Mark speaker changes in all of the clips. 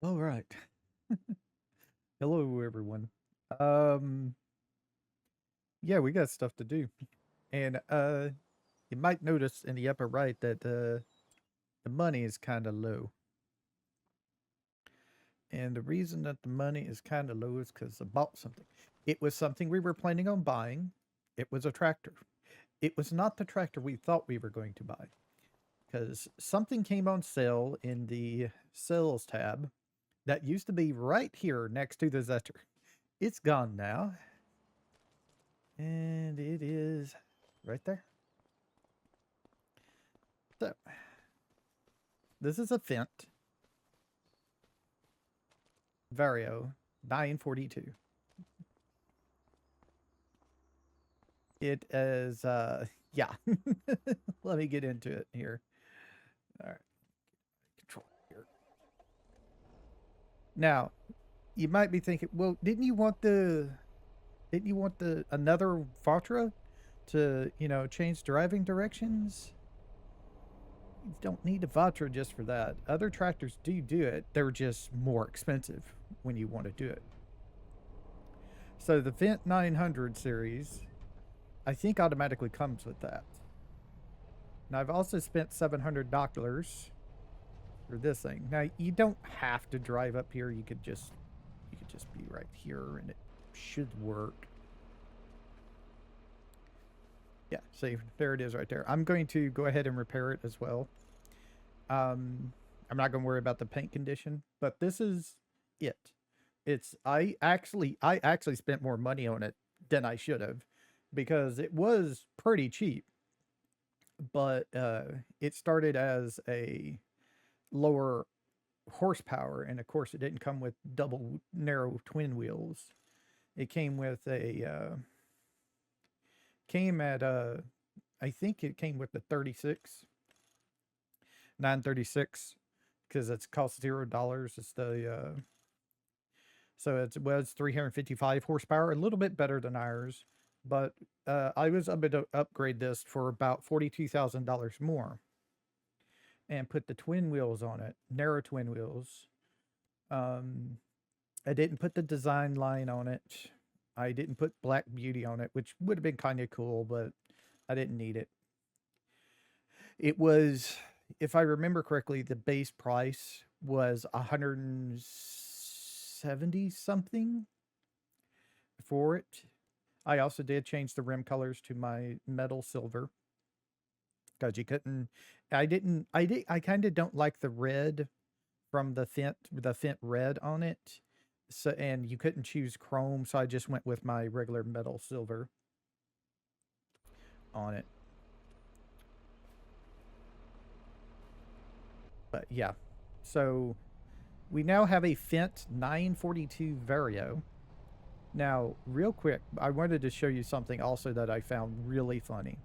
Speaker 1: All right. Hello, everyone. Um, yeah, we got stuff to do, and you might notice in the upper right that the money is kind of low, and the reason that the money is kind of low is because I bought something. It was something we were planning on buying. It was a tractor. It was not the tractor we thought we were going to buy because something came on sale in the sales tab that used to be right here next to the Zetter. It's gone now. And it is right there. So, this is a Fendt Vario 942. It is, yeah. Let me get into it here. All right, control here. Now, you might be thinking, well, didn't you want the another Vatra to, change driving directions? You don't need a Vatra just for that. Other tractors do it. They're just more expensive when you want to do it. So the Fendt 900 series, I think automatically comes with that. Now I've also spent $700 for this thing. Now you don't have to drive up here. You could just be right here and it should work. Yeah, see, there it is right there. I'm going to go ahead and repair it as well. I'm not going to worry about the paint condition, but this is it. I actually spent more money on it than I should have because it was pretty cheap, but it started as a lower horsepower, and of course, it didn't come with double narrow twin wheels. It came with a came at I think it came with the 36 936 because it's cost $0. It's the so it was 355 horsepower, a little bit better than ours, but I was able to upgrade this for about $42,000 more and put the twin wheels on it, narrow twin wheels. Um, I didn't put the design line on it. I didn't put Black Beauty on it, which would have been kind of cool, but I didn't need it. It was, if I remember correctly, the base price was 170 something for it. I also did change the rim colors to my metal silver because you couldn't. I kind of don't like the red from the Fendt red on it. So and you couldn't choose chrome, so I just went with my regular metal silver on it. But yeah, so we now have a Fendt 942 Vario. Now, real quick, I wanted to show you something also that I found really funny.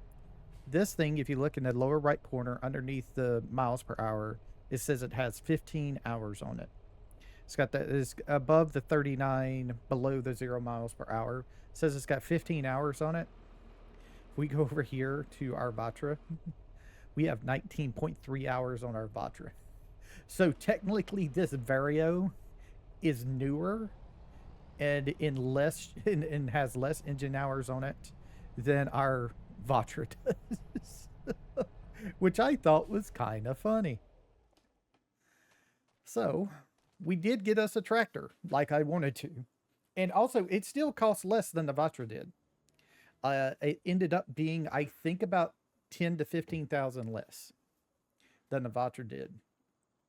Speaker 1: This thing, if you look in the lower right corner underneath the miles per hour, it says it has 15 hours on it. It's got that is above the 39, below the 0 miles per hour. It says it's got 15 hours on it. If we go over here to our Vatra, we have 19.3 hours on our Vatra. So technically, this Vario is newer and and has less engine hours on it than our Vatra does, which I thought was kind of funny. So we did get us a tractor like I wanted to, and also it still costs less than the Vatra did. It ended up being, I think, about 10 to 15,000 less than the Vatra did.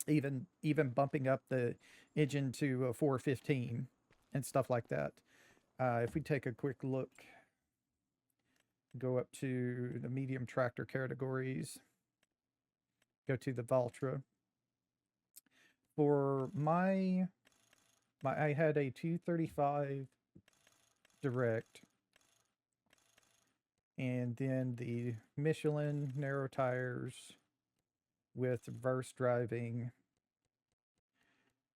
Speaker 1: Even bumping up the engine to a 415 and stuff like that. If we take a quick look, go up to the medium tractor categories, go to the Valtra. For I had a 235 direct, and then the Michelin narrow tires with reverse driving,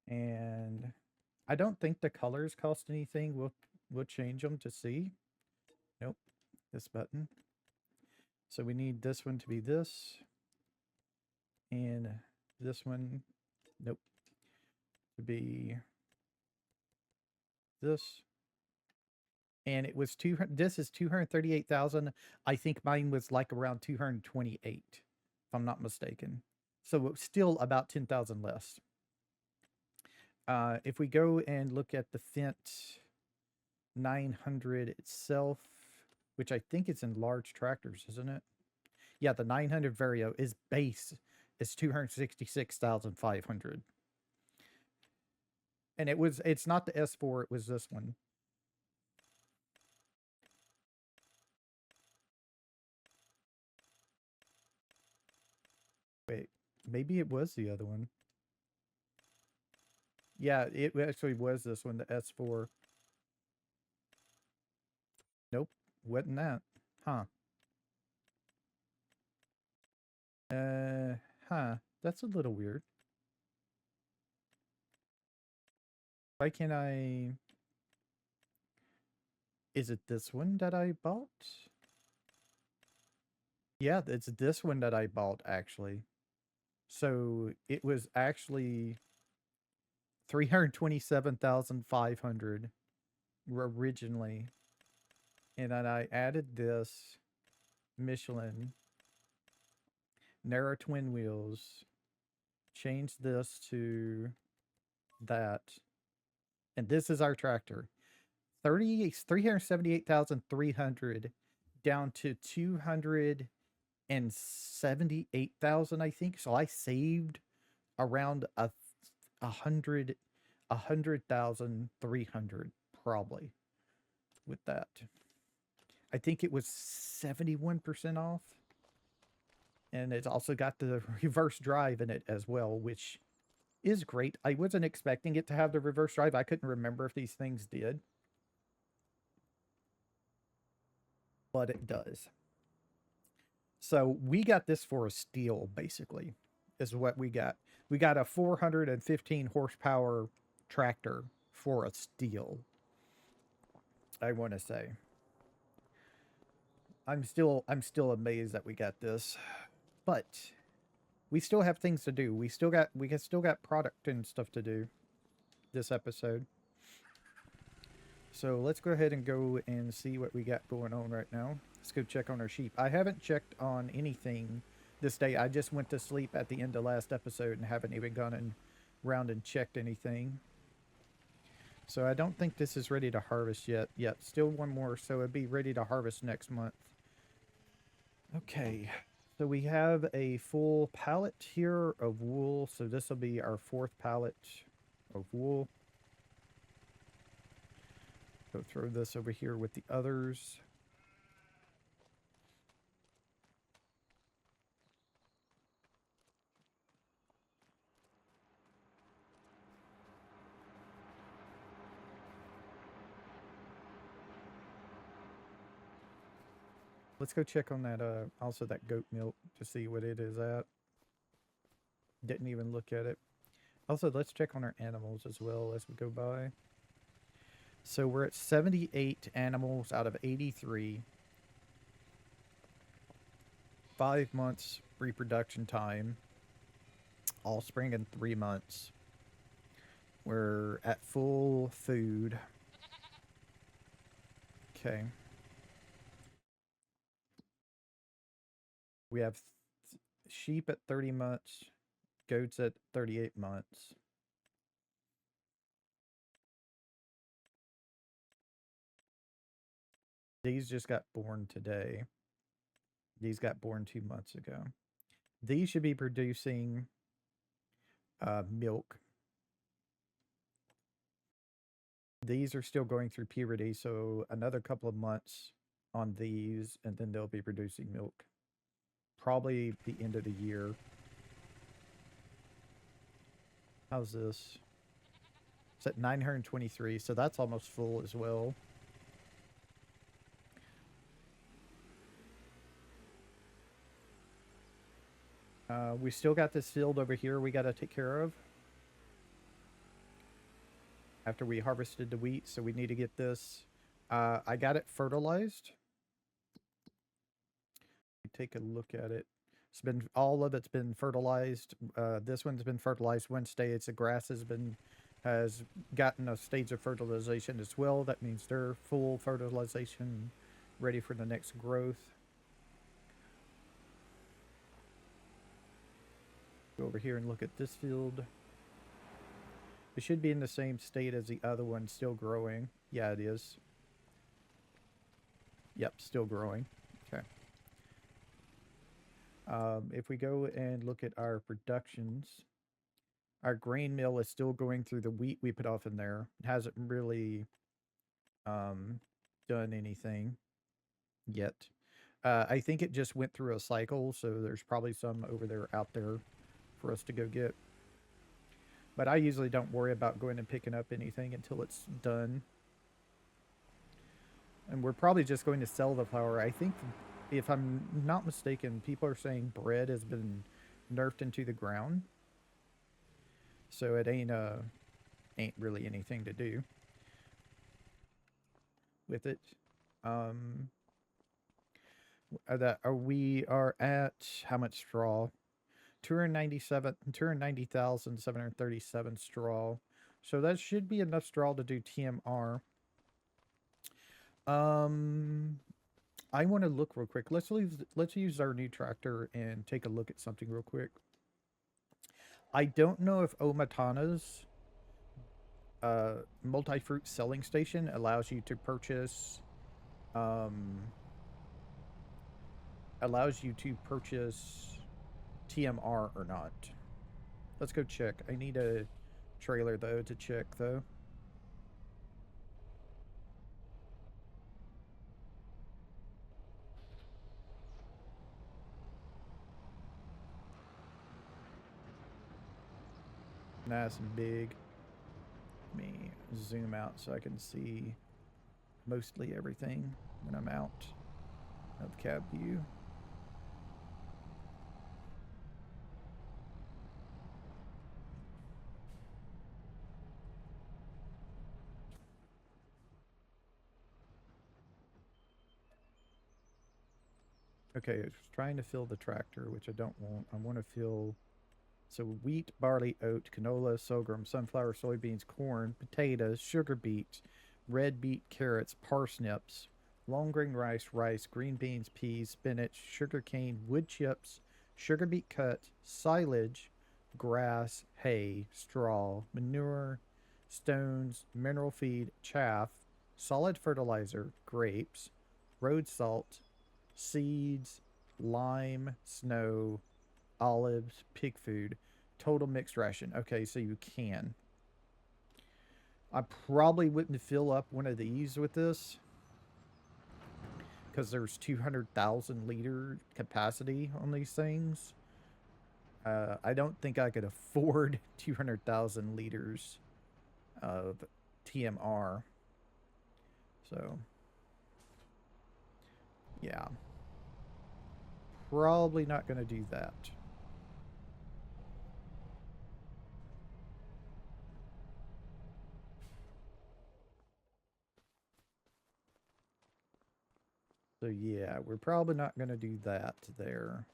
Speaker 1: and I don't think the colors cost anything. We'll change them to see. Nope, this button. So we need this one to be this, and this one. Nope. to be this. And it was 200. This is 238,000. I think mine was like around 228, if I'm not mistaken. So it's still about 10,000 less. If we go and look at the Fendt 900 itself, which I think it's in large tractors, isn't it? Yeah, the 900 Vario is base is 266,500. And it's not the S4, it was this one. Wait, maybe it was the other one. Yeah, it actually was this one, the S4. Nope, wasn't that. Huh. Huh. That's a little weird. Why can't I... Is it this one that I bought? Yeah, it's this one that I bought, actually. So it was actually 327,500 originally. And then I added this Michelin narrow twin wheels, changed this to that. And this is our tractor. 378,300 down to 278,000, I think. So I saved around a 100,300 probably with that. I think it was 71% off. And it's also got the reverse drive in it as well, which is great. I wasn't expecting it to have the reverse drive. I couldn't remember if these things did. But it does. So we got this for a steal, basically, is what we got. We got a 415 horsepower tractor for a steal, I want to say. I'm still amazed that we got this. But we still have things to do. We still got product and stuff to do this episode. So let's go ahead and go and see what we got going on right now. Let's go check on our sheep. I haven't checked on anything this day. I just went to sleep at the end of last episode and haven't even gone around and checked anything. So I don't think this is ready to harvest yet. Yet, still one more, so it'd be ready to harvest next month. Okay, so we have a full pallet here of wool. So this will be our 4th pallet of wool. Go throw this over here with the others. Let's go check on that, also that goat milk to see what it is at. Didn't even look at it. Also, let's check on our animals as well as we go by. So we're at 78 animals out of 83. 5 months reproduction time. All spring in 3 months. We're at full food. Okay. We have sheep at 30 months, goats at 38 months. These just got born today. These got born 2 months ago. These should be producing milk. These are still going through puberty, so another couple of months on these, and then they'll be producing milk. Probably the end of the year. How's this? It's at 923, so that's almost full as well. We still got this field over here we got to take care of after we harvested the wheat, so we need to get this. I got it fertilized. Take a look at it. It's been, all of it's been fertilized. This one's been fertilized Wednesday. The grass has been has gotten a stage of fertilization as well. That means they're full fertilization, ready for the next growth. Go over here and look at this field. It should be in the same state as the other one, still growing. Yeah, it is. Yep, still growing. Okay. If we go and look at our productions, our grain mill is still going through the wheat we put off in there. It hasn't really done anything yet. I think it just went through a cycle, so there's probably some over there out there for us to go get. But I usually don't worry about going and picking up anything until it's done. And we're probably just going to sell the flour. I think, if I'm not mistaken, people are saying bread has been nerfed into the ground. So it ain't really anything to do with it. We are at how much straw? 290,737 straw. So that should be enough straw to do TMR. I want to look real quick. Let's use our new tractor and take a look at something real quick. I don't know if Omatana's multi-fruit selling station allows you to purchase TMR or not. Let's go check. I need a trailer though to check though. Nice and big. Let me zoom out so I can see mostly everything when I'm out of cab view. Okay, it's trying to fill the tractor, which I don't want. I want to fill... So wheat, barley, oat, canola, sorghum, sunflower, soybeans, corn, potatoes, sugar beets, red beet, carrots, parsnips, long grain rice, green beans, peas, spinach, sugar cane, wood chips, sugar beet cut, silage, grass, hay, straw, manure, stones, mineral feed, chaff, solid fertilizer, grapes, road salt, seeds, lime, snow, olives, pig food, total mixed ration. Okay, so you can. I probably wouldn't fill up one of these with this because there's 200,000 liter capacity on these things. I don't think I could afford 200,000 liters of TMR. So, yeah. Probably not going to do that. So yeah, we're probably not going to do that there.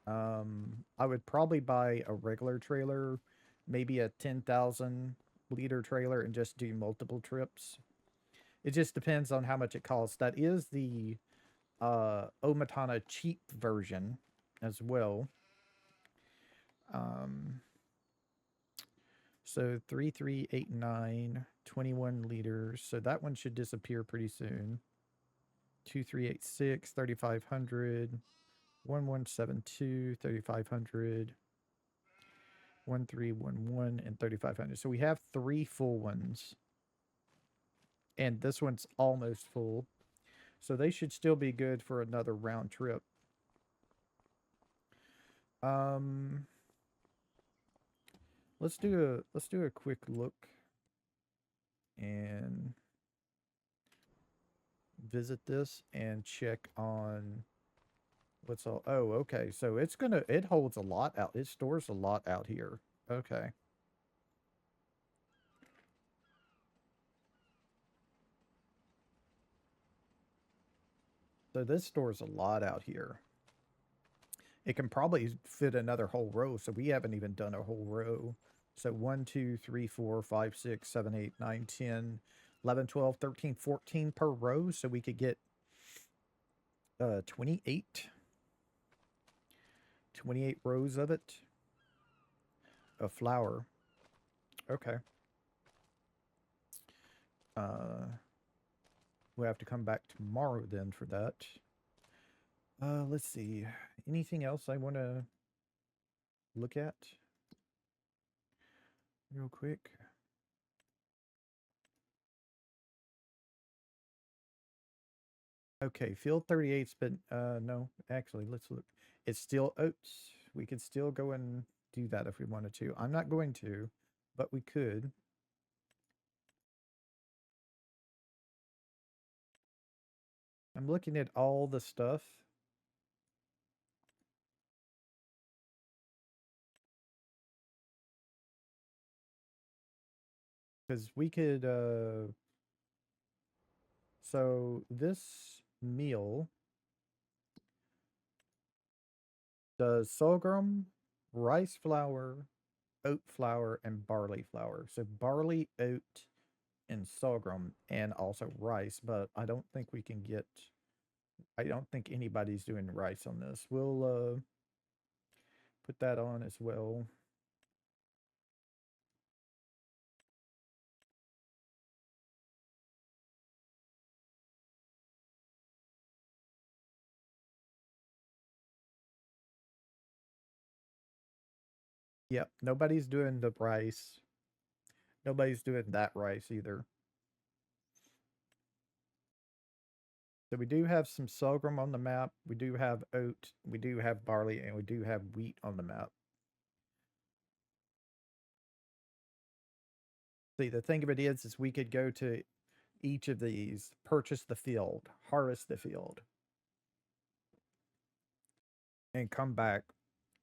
Speaker 1: I would probably buy a regular trailer, maybe a 10,000 liter trailer, and just do multiple trips. It just depends on how much it costs. That is the Omatana cheap version as well. So 3389, 21 liters. So that one should disappear pretty soon. 2386, 3500, 1172, 3500, 1311, and 3500. So we have 3 full ones. And this one's almost full. So they should still be good for another round trip. Let's do a quick look and visit this and check on what's all. Oh, okay. So it holds a lot out. It stores a lot out here. Okay. So this stores a lot out here. It can probably fit another whole row, so we haven't even done a whole row So 1, 2, 3, 4, 5, 6, 7, 8, 9, 10, 11, 12, 13, 14 per row. So we could get 28. 28 rows of it. A flower. Okay. We'll have to come back tomorrow then for that. Let's see. Anything else I want to look at real quick? Okay, field 38's been, no, actually, let's look. It's still oats. We could still go and do that if we wanted to. I'm not going to, but we could. I'm looking at all the stuff. Because we could, so this meal does sorghum, rice flour, oat flour, and barley flour. So barley, oat, and sorghum, and also rice, but I don't think we can get, I don't think anybody's doing rice on this. We'll put that on as well. Yep, nobody's doing the rice. Nobody's doing that rice either. So we do have some sorghum on the map. We do have oat. We do have barley, and we do have wheat on the map. See, the thing of it is we could go to each of these, purchase the field, harvest the field, and come back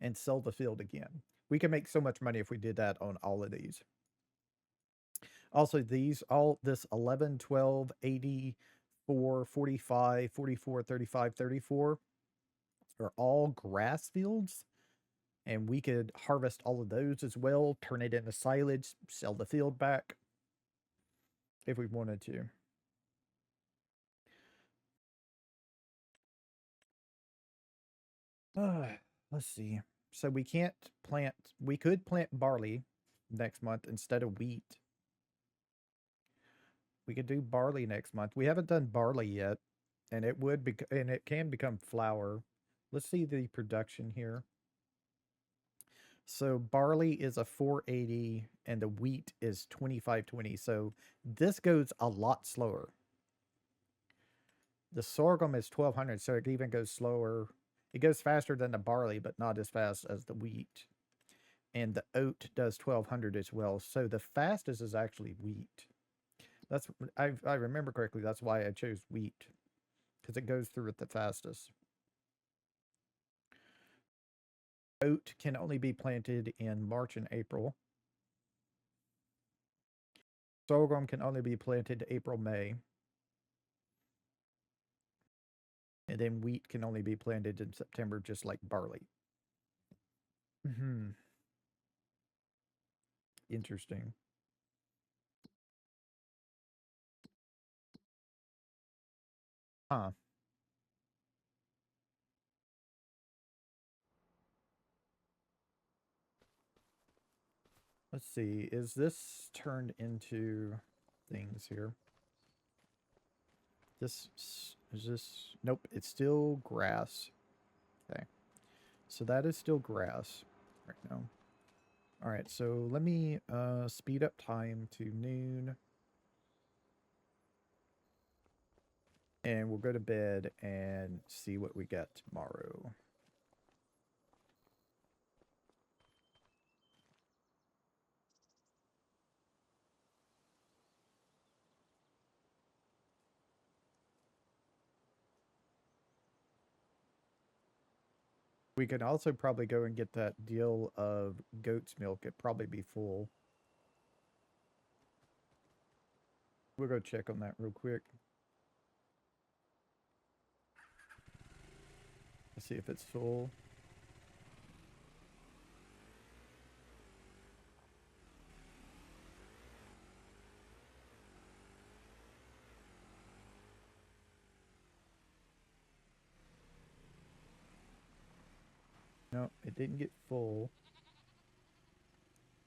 Speaker 1: and sell the field again. We can make so much money if we did that on all of these. Also, these, all this 11, 12, 84, 45, 44, 35, 34 are all grass fields. And we could harvest all of those as well, turn it into silage, sell the field back if we wanted to. Let's see. So we can't plant, we could plant barley next month instead of wheat. We could do barley next month. We haven't done barley yet, and it would be, and it can become flour. Let's see the production here. So barley is a 480 and the wheat is 2520. So this goes a lot slower. The sorghum is 1200, so it even goes slower. It goes faster than the barley, but not as fast as the wheat. And the oat does 1200 as well. So the fastest is actually wheat. That's, I remember correctly. That's why I chose wheat, because it goes through it the fastest. Oat can only be planted in March and April. Sorghum can only be planted April, May. And then wheat can only be planted in September, just like barley. Interesting. Huh. Let's see. Is this turned into things here? This is this. Nope. It's still grass. Okay. So that is still grass right now. All right. So let me speed up time to noon. And we'll go to bed and see what we get tomorrow. We can also probably go and get that deal of goat's milk. It'd probably be full. We'll go check on that real quick. Let's see if it's full. No, it didn't get full.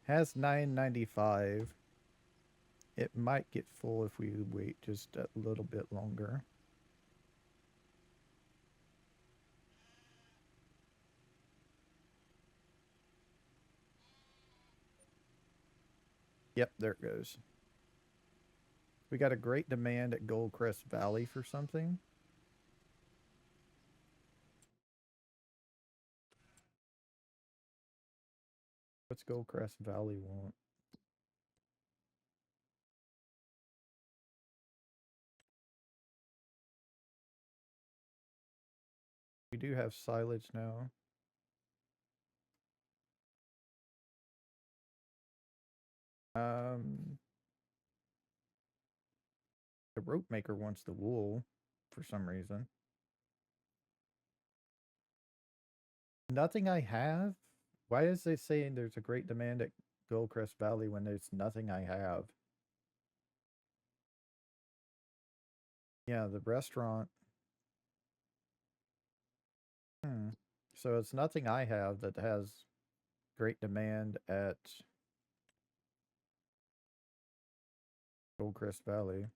Speaker 1: Has 995. It might get full if we wait just a little bit longer. Yep, there it goes. We got a great demand at Goldcrest Valley for something. What's Goldcrest Valley want? We do have silage now. Um, the rope maker wants the wool for some reason. Nothing I have? Why is they saying there's a great demand at Goldcrest Valley when there's nothing I have? Yeah, the restaurant. Hmm. So it's nothing I have that has great demand at Goldcrest Valley.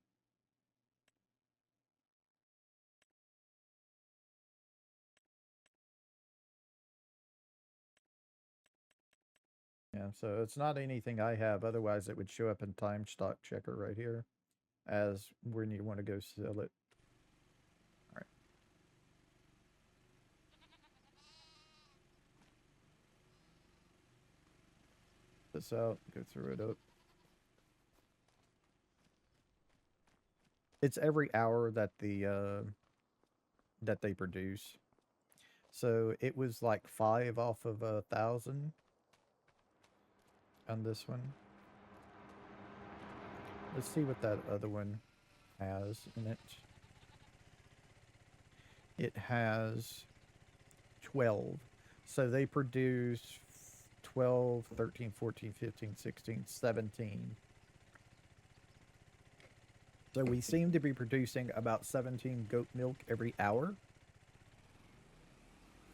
Speaker 1: Yeah, so it's not anything I have. Otherwise, it would show up in Time Stock Checker right here as when you want to go sell it. All right. This out, go through it up. It's every hour that they produce. So it was like 5 off of 1,000 on this one. Let's see what that other one has in it. It has 12. So they produce 12, 13, 14, 15, 16, 17. So we seem to be producing about 17 goat milk every hour,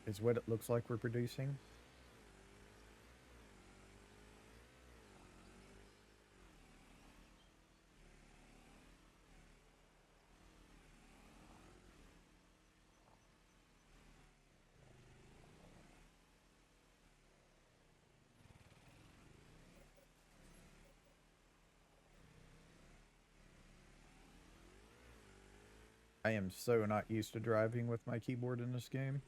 Speaker 1: is what it looks like we're producing. I am so not used to driving with my keyboard in this game.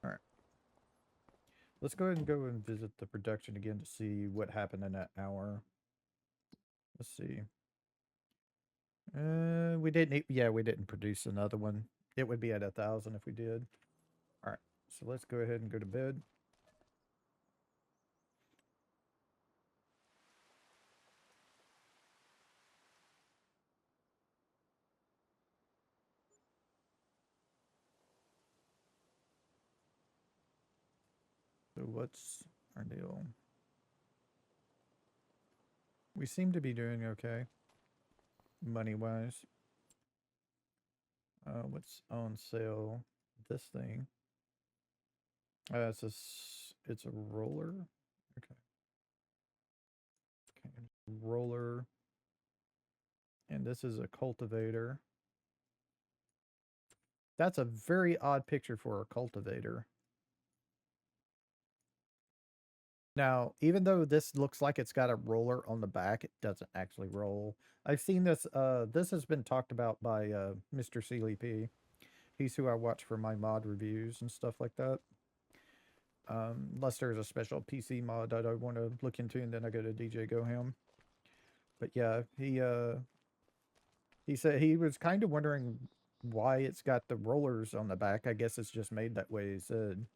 Speaker 1: Alright. Let's go ahead and go and visit the production again to see what happened in that hour. Let's see. We didn't. Yeah, we didn't produce another one. It would be at 1,000 if we did. All right. So let's go ahead and go to bed. So what's our deal? We seem to be doing okay, money wise. What's on sale? This thing. It's a roller. Okay. Okay. Roller. And this is a cultivator. That's a very odd picture for a cultivator. Now, even though this looks like it's got a roller on the back, it doesn't actually roll. I've seen this. This has been talked about by Mr. Sealy P. He's who I watch for my mod reviews and stuff like that. Unless there's a special PC mod that I want to look into, and then I go to DJ GoHam. But yeah, he said he was kind of wondering why it's got the rollers on the back. I guess it's just made that way, he said.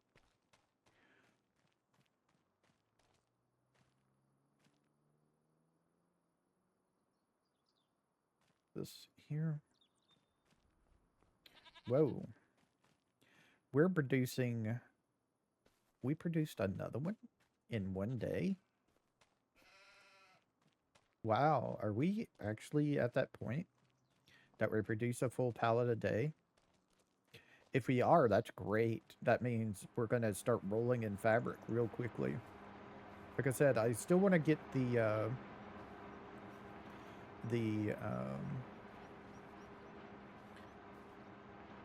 Speaker 1: This here. Whoa. We're producing. We produced another one in one day. Wow. Are we actually at that point that we produce a full pallet a day? If we are, that's great. That means we're going to start rolling in fabric real quickly. Like I said, I still want to get the um,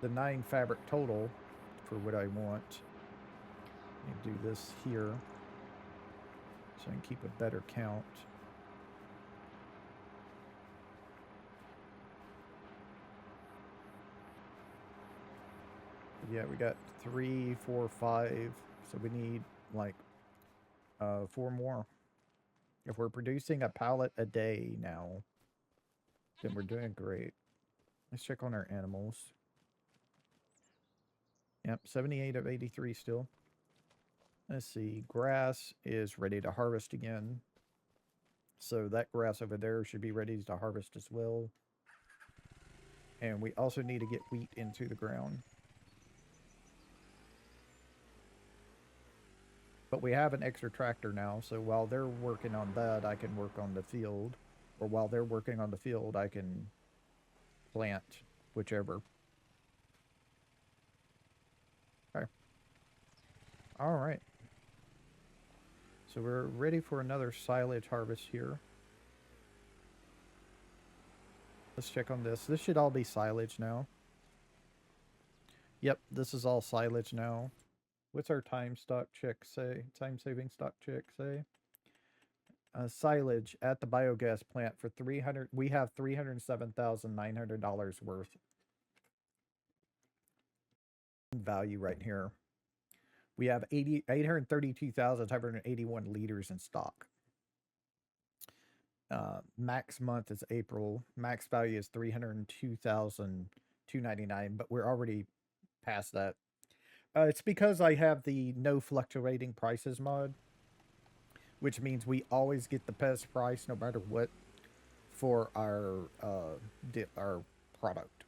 Speaker 1: the 9 fabric total for what I want. Let me do this here so I can keep a better count. Yeah, we got 3, 4, 5. So we need like 4 more. If we're producing a pallet a day now, then we're doing great. Let's check on our animals. Yep, 78 of 83 still. Let's see. Grass is ready to harvest again. So that grass over there should be ready to harvest as well. And we also need to get wheat into the ground. But we have an extra tractor now, so while they're working on that, I can work on the field. Or while they're working on the field, I can plant whichever. Okay. All right. So we're ready for another silage harvest here. Let's check on this. This should all be silage now. Yep, this is all silage now. What's our time stock check say? Time saving stock check say? Silage at the biogas plant for 300. We have $307,900 worth value right here. We have 832,581 liters in stock. Max month is April. Max value is 302,299, but we're already past that. It's because I have the no fluctuating prices mod, which means we always get the best price no matter what for our product.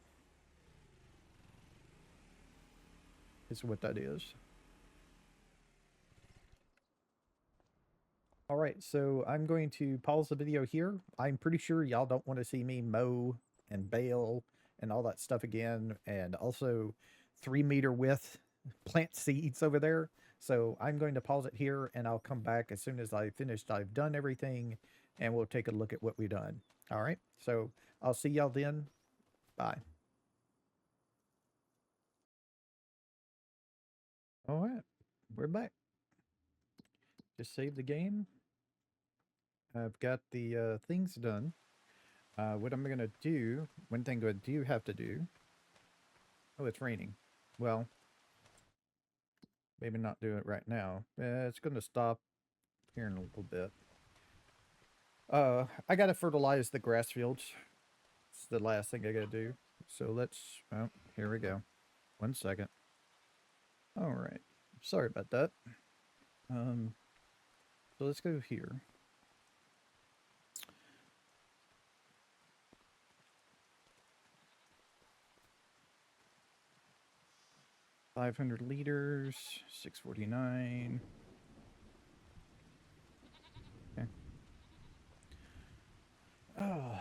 Speaker 1: Is what that is. All right, so I'm going to pause the video here. I'm pretty sure y'all don't want to see me mow and bale and all that stuff again, and also 3-meter width plant seeds over there. So I'm going to pause it here, and I'll come back as soon as I've done everything, and we'll take a look at what we've done. All right, so I'll see y'all then. Bye. All right, we're back. Just save the game. I've got the things done. What I'm going to do, one thing I do have to do. Oh, it's raining. Well, maybe not do it right now. It's going to stop here in a little bit. I got to fertilize the grass fields. It's the last thing I got to do. So let's, oh, here we go. 1 second. All right. Sorry about that. So let's go here. $500 liters, 649. Okay. Oh,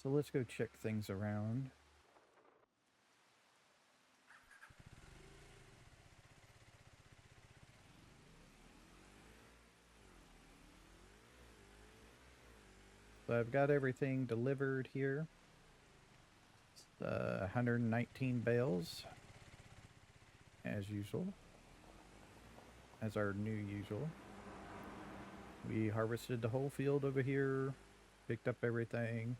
Speaker 1: so let's go check things around. So I've got everything delivered here. 119 bales, as usual, as our new usual. We harvested the whole field over here, picked up everything.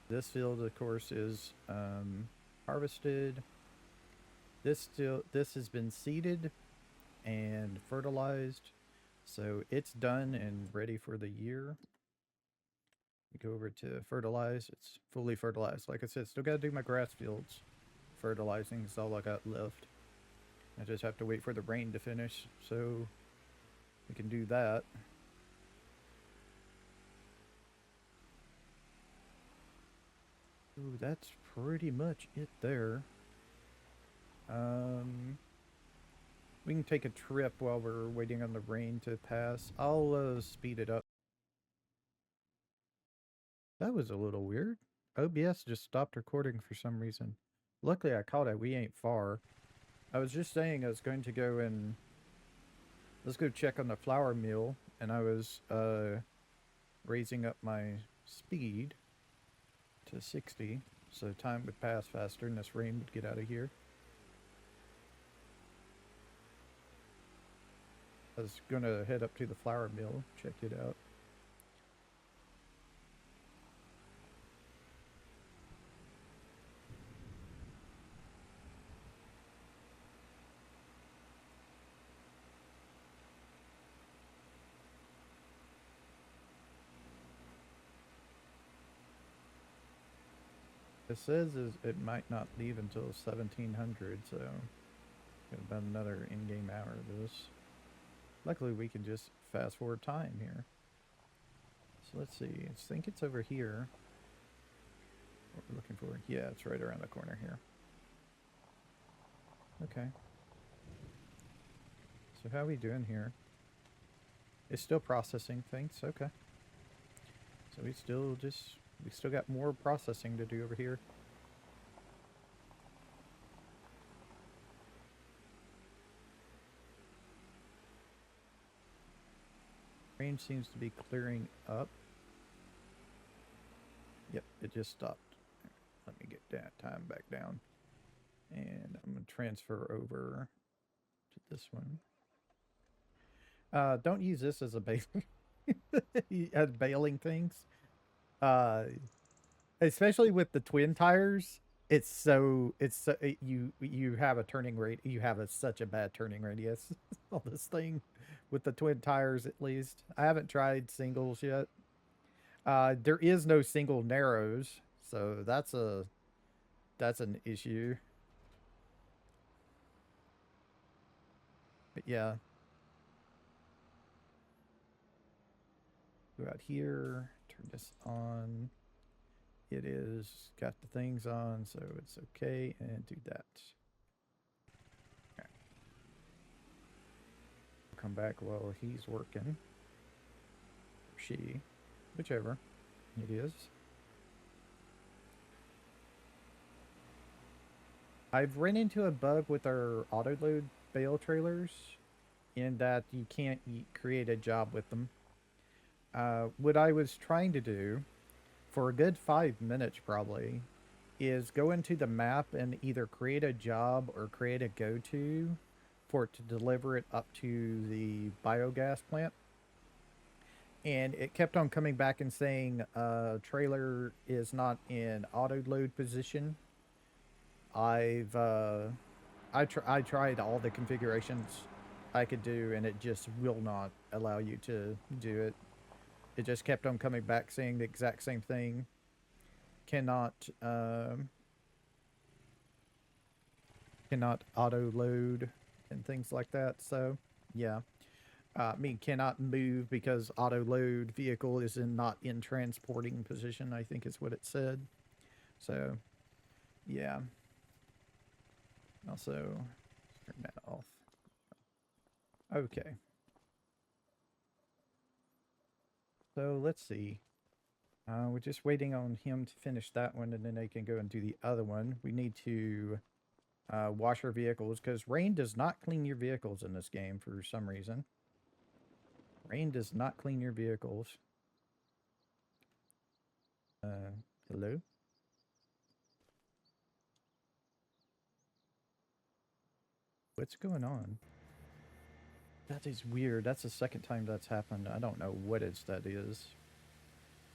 Speaker 1: This field, of course, is harvested. This has been seeded and fertilized, so it's done and ready for the year. We go over to fertilize. It's fully fertilized. Like I said, still got to do my grass fields. Fertilizing is all I got left. I just have to wait for the rain to finish, so we can do that. Ooh, that's pretty much it there. We can take a trip while we're waiting on the rain to pass. I'll speed it up. That was a little weird. OBS just stopped recording for some reason. Luckily, I caught it. We ain't far. I was just saying I was going to go and let's go check on the flour mill, and I was raising up my speed to 60 so time would pass faster and this rain would get out of here. I was gonna head up to the flour mill, check it out. It says it might not leave until 1700, so got about another in-game hour of this. Luckily, we can just fast forward time here. So let's see. I think it's over here. What we're looking for. Yeah, it's right around the corner here. Okay. So how are we doing here? It's still processing things. Okay. So we still got more processing to do over here. Rain seems to be clearing up. Yep, it just stopped. Let me get that time back down. And I'm going to transfer over to this one. Don't use this as a bailing things. Especially with the twin tires, you have a turning rate. You have such a bad turning radius on this thing with the twin tires, at least. I haven't tried singles yet. There is no single narrows, so that's an issue. But yeah. Go out here, turn this on. It is got the things on, so it's okay, and do that. Okay. Come back while he's working. Or she, whichever it is. I've run into a bug with our auto-load bale trailers in that you can't create a job with them. What I was trying to do for a good 5 minutes probably is go into the map and either create a job or create a go-to for it to deliver it up to the biogas plant. And it kept on coming back and saying trailer is not in auto load position. I tried all the configurations I could do, and it just will not allow you to do it. It just kept on coming back saying the exact same thing. Cannot auto load and things like that. So yeah, cannot move because auto load vehicle is not in transporting position, I think is what it said. So yeah. Also turn that off. Okay. So let's see. We're just waiting on him to finish that one, and then they can go and do the other one. We need to wash our vehicles, because rain does not clean your vehicles in this game for some reason. Rain does not clean your vehicles. Hello? What's going on? That is weird. That's the second time that's happened. I don't know what that is.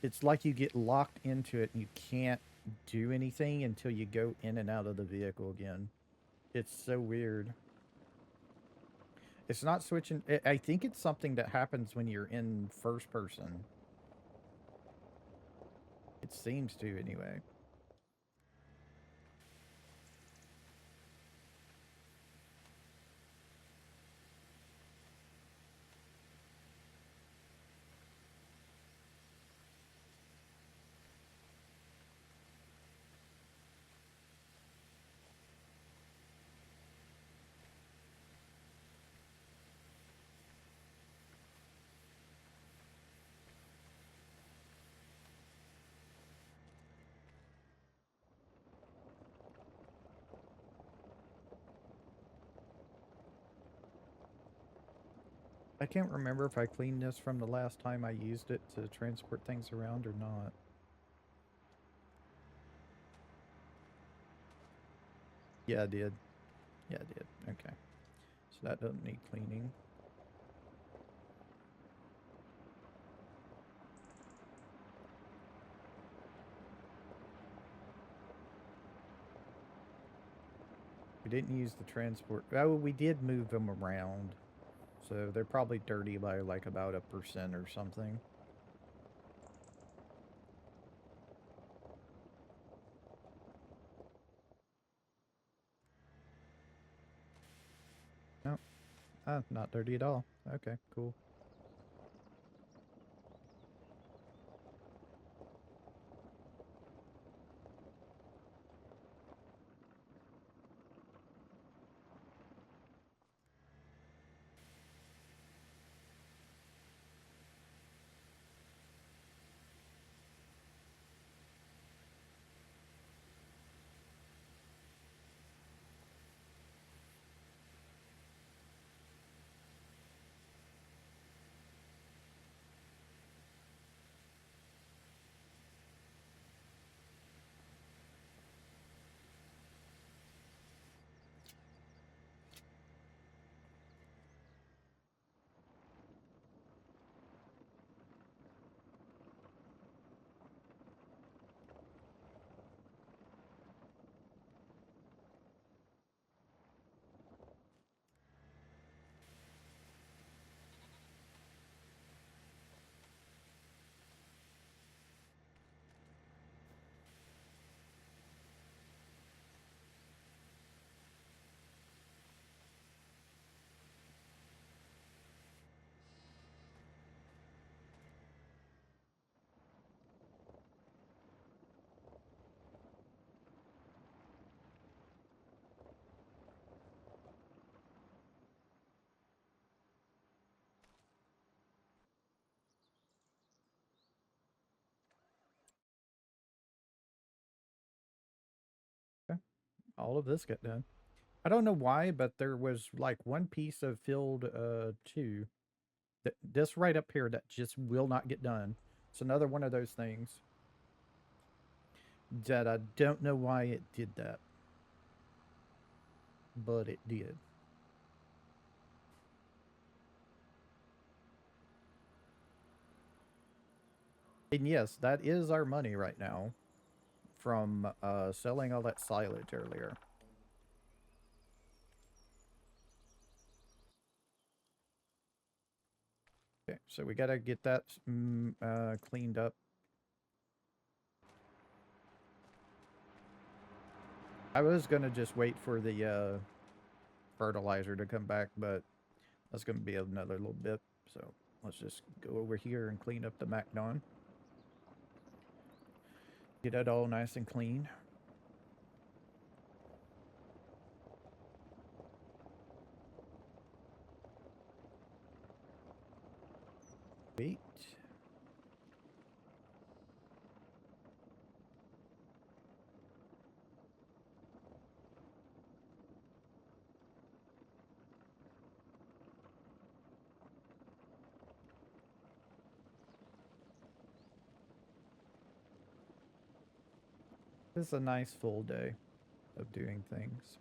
Speaker 1: It's like you get locked into it and you can't do anything until you go in and out of the vehicle again. It's so weird. It's not switching. I think it's something that happens when you're in first person. It seems to, anyway. I can't remember if I cleaned this from the last time I used it to transport things around or not. Yeah, I did. Yeah, I did. Okay. So that doesn't need cleaning. We didn't use the transport. Oh, we did move them around. So they're probably dirty by like about 1% or something. No, not dirty at all. Okay, cool. Okay. All of this got done. I don't know why, but there was like one piece of field 2 that this right up here that just will not get done. It's another one of those things that I don't know why it did that, but it did. And yes, that is our money right now from selling all that silage earlier. Okay, so we gotta get that cleaned up. I was gonna just wait for the fertilizer to come back, but that's gonna be another little bit. So let's just go over here and clean up the MacDon. Get it all nice and clean. Wait. This is a nice full day of doing things.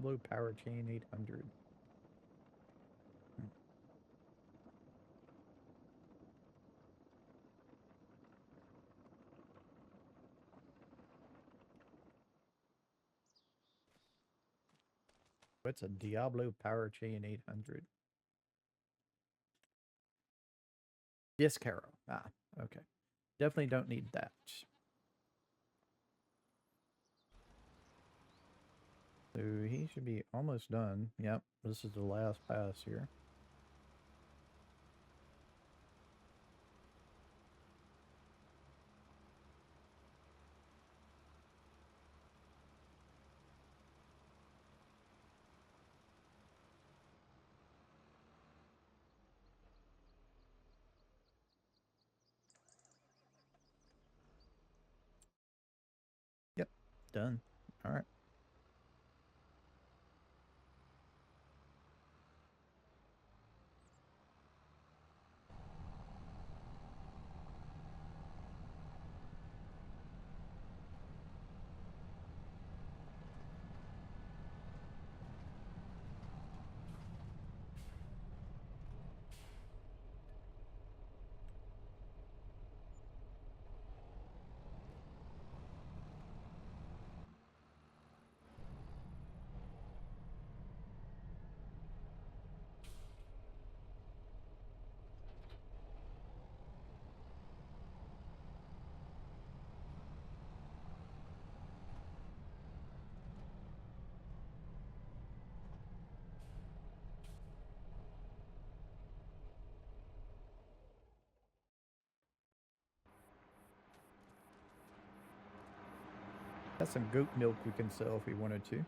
Speaker 1: Diablo Power Chain 800. What's a Diablo Power Chain 800? Disc Arrow. Ah, okay. Definitely don't need that. So he should be almost done. Yep, this is the last pass here. Yep, done. All right. Got some goat milk we can sell if we wanted to.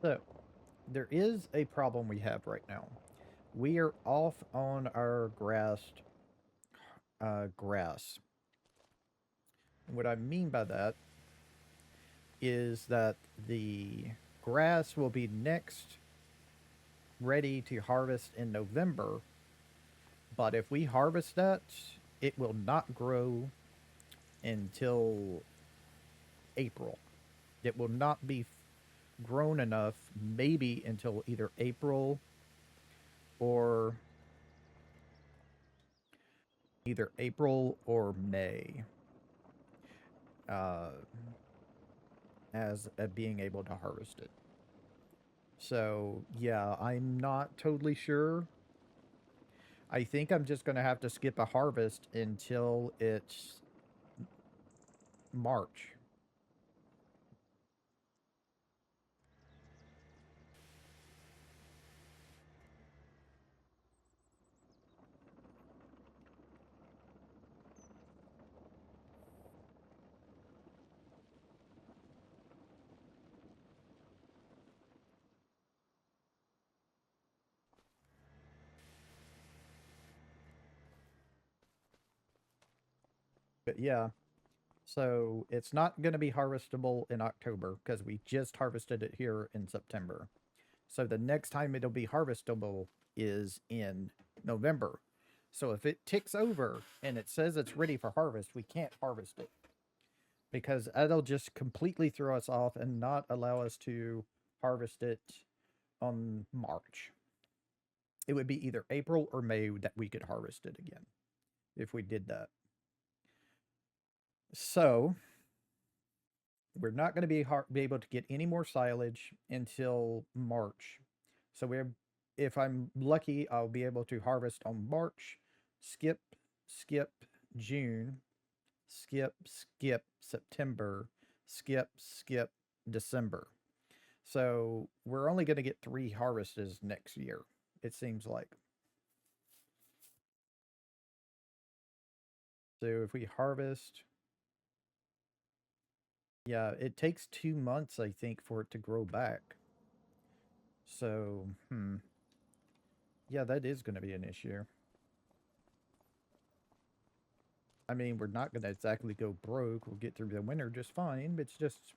Speaker 1: So, there is a problem we have right now. We are off on our grass. What I mean by that is that the grass will be next ready to harvest in November, but if we harvest that, it will not grow until April. It will not be grown enough, maybe until either April or May, uh, as being able to harvest it. So yeah, I'm not totally sure. I think I'm just gonna have to skip a harvest until it's March. But yeah, so it's not going to be harvestable in October because we just harvested it here in September. So the next time it'll be harvestable is in November. So if it ticks over and it says it's ready for harvest, we can't harvest it because that'll just completely throw us off and not allow us to harvest it on March. It would be either April or May that we could harvest it again if we did that. So we're not going to be able to get any more silage until March. So if I'm lucky, I'll be able to harvest on March, skip, skip June, skip September, skip December. So we're only going to get 3 harvests next year, it seems like. So if we harvest, yeah, it takes 2 months, I think, for it to grow back. So, yeah, that is going to be an issue. I mean, we're not going to exactly go broke. We'll get through the winter just fine. It's just,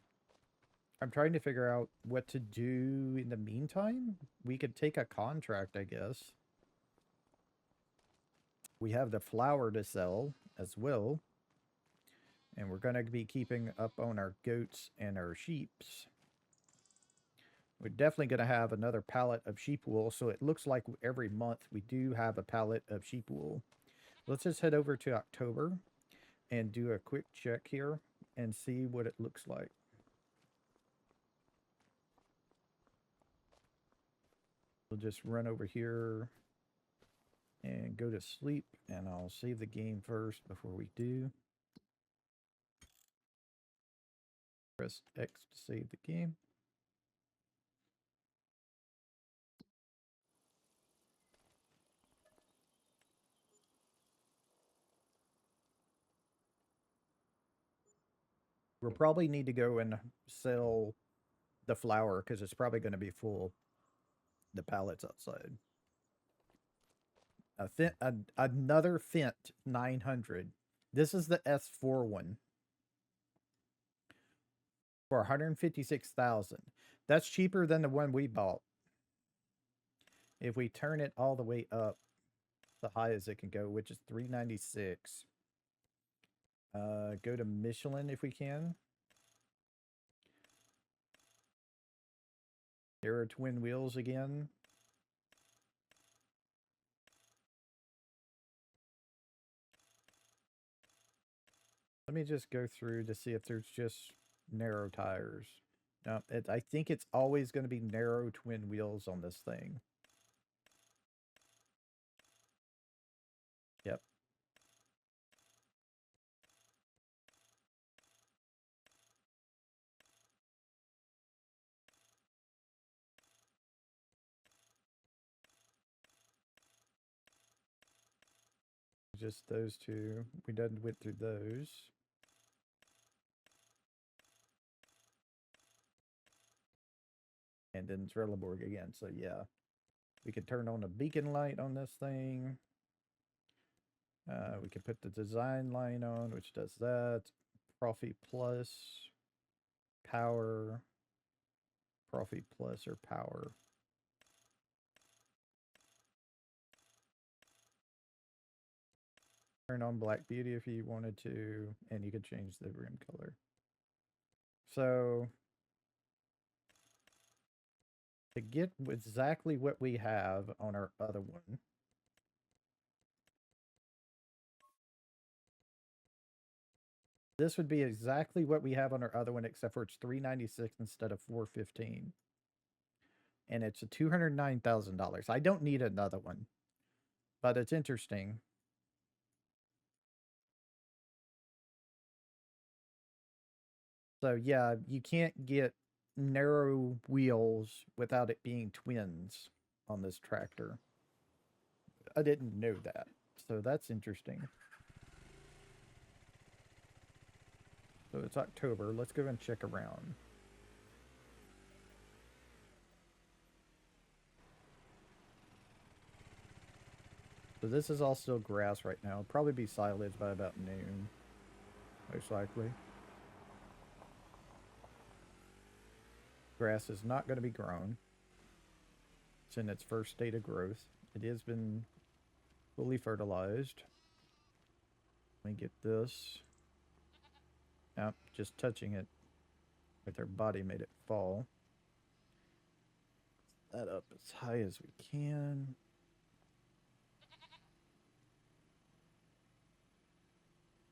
Speaker 1: I'm trying to figure out what to do in the meantime. We could take a contract, I guess. We have the flour to sell as well. And we're going to be keeping up on our goats and our sheeps. We're definitely going to have another pallet of sheep wool. So it looks like every month we do have a pallet of sheep wool. Let's just head over to October and do a quick check here and see what it looks like. We'll just run over here and go to sleep, and I'll save the game first before we do. Press X to save the game. We'll probably need to go and sell the flour because it's probably going to be full. The pallets outside. Another Fendt 900. This is the S4 one for 156,000. That's cheaper than the one we bought. If we turn it all the way up, the highest it can go, which is 396. Go to Michelin if we can. There are twin wheels again. Let me just go through to see if there's just narrow tires. No, I think it's always going to be narrow twin wheels on this thing. Yep. Just those two. We done went through those. And then Trelleborg again. So yeah, we could turn on a beacon light on this thing. We could put the design line on, which does that. Profi Plus, power, Profi Plus or power. Turn on Black Beauty if you wanted to, and you could change the rim color. So to get exactly what we have on our other one, this would be exactly what we have on our other one, except for it's 396 instead of 415. And it's a $209,000. I don't need another one, but it's interesting. So yeah, you can't get narrow wheels without it being twins on this tractor. I didn't know that. So that's interesting. So it's October. Let's go and check around. So this is all still grass right now. It'll probably be silage by about noon, most likely. Grass is not going to be grown. It's in its first state of growth. It has been fully fertilized. Let me get this. Now, just touching it with our body made it fall. That up as high as we can.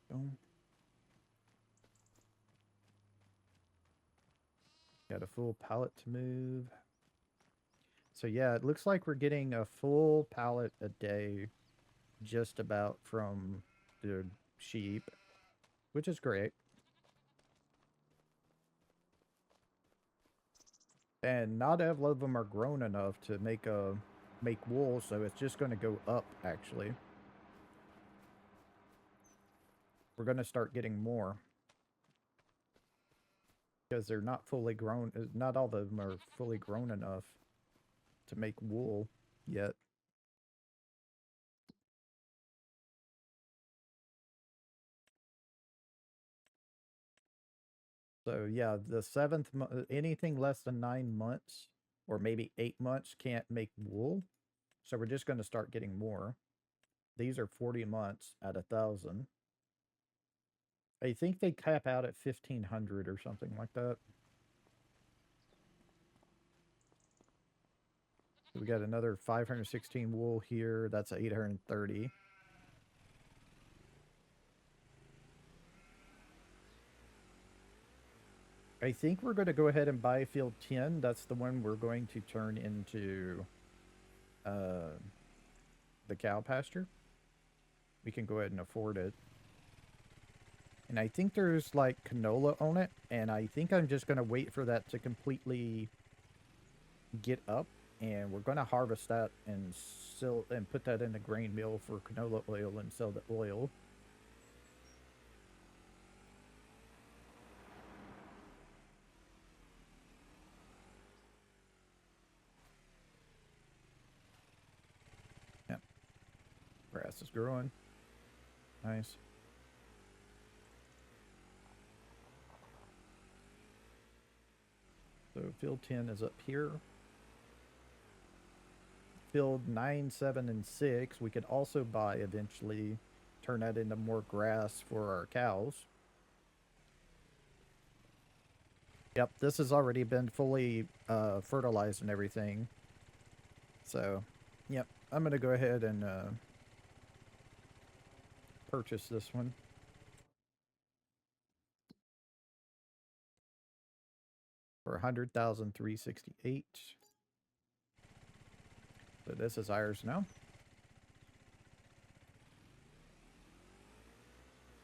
Speaker 1: Boom. Got a full pallet to move. So yeah, it looks like we're getting a full pallet a day just about from the sheep, which is great. And not all of them are grown enough to make wool, so it's just going to go up actually. We're going to start getting more because they're not fully grown. Not all of them are fully grown enough to make wool yet. So yeah, the anything less than 9 months or maybe 8 months can't make wool. So we're just going to start getting more. These are 40 months at 1,000. I think they cap out at 1,500 or something like that. We got another 516 wool here. That's 830. I think we're going to go ahead and buy field 10. That's the one we're going to turn into the cow pasture. We can go ahead and afford it. And I think there's like canola on it. And I think I'm just going to wait for that to completely get up. And we're going to harvest that and sell and put that in the grain mill for canola oil and sell the oil. Yeah. Grass is growing. Nice. So field 10 is up here. Field 9, 7, and 6, we could also buy eventually, turn that into more grass for our cows. Yep, this has already been fully fertilized and everything. So, yep, I'm going to go ahead and purchase this one. For 100,368. So this is ours now.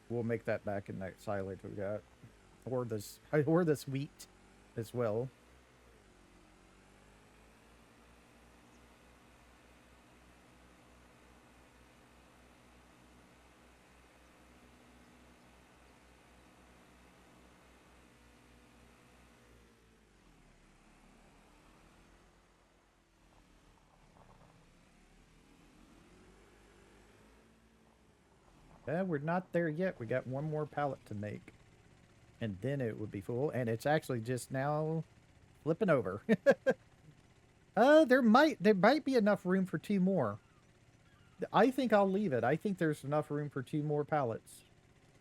Speaker 1: We'll make that back in that silage we got. Or this wheat as well. We're not there yet. We got one more pallet to make. And then it would be full. And it's actually just now flipping over. There might be enough room for 2 more. I think I'll leave it. I think there's enough room for 2 more pallets.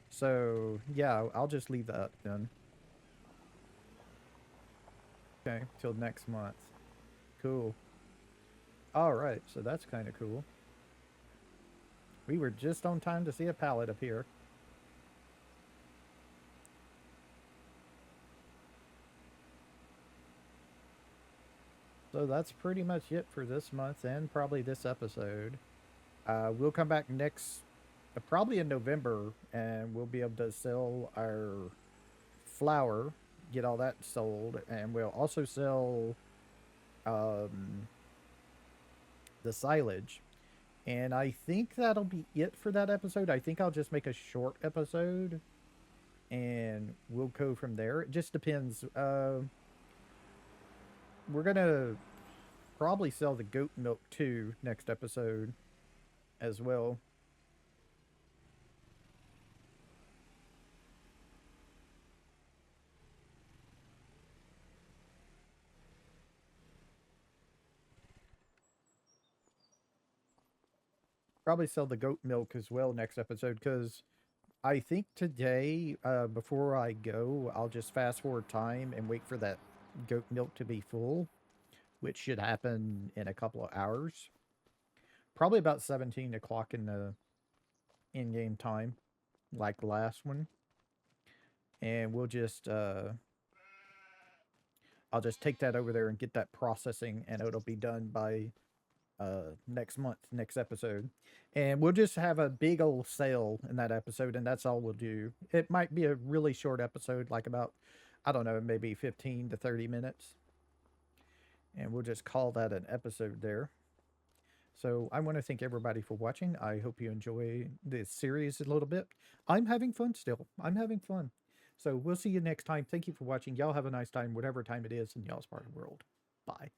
Speaker 1: So, yeah, I'll just leave that then. Okay, till next month. Cool. Alright, so that's kind of cool. We were just on time to see a pallet appear. So that's pretty much it for this month and probably this episode. We'll come back next, probably in November, and we'll be able to sell our flour, get all that sold, and we'll also sell the silage. And I think that'll be it for that episode. I think I'll just make a short episode, and we'll go from there. It just depends. We're gonna probably sell the goat milk too next episode as well. Probably sell the goat milk as well next episode because I think today, before I go, I'll just fast forward time and wait for that goat milk to be full, which should happen in a couple of hours. Probably about 17 o'clock in the in-game time, like the last one. And we'll just, I'll I'll just take that over there and get that processing, and it'll be done by next month, next episode. And we'll just have a big old sale in that episode, and that's all we'll do. It might be a really short episode, like about, I don't know, maybe 15 to 30 minutes. And we'll just call that an episode there. So I want to thank everybody for watching. I hope you enjoy this series a little bit. I'm having fun still. I'm having fun. So we'll see you next time. Thank you for watching. Y'all have a nice time, whatever time it is in y'all's part of the world. Bye.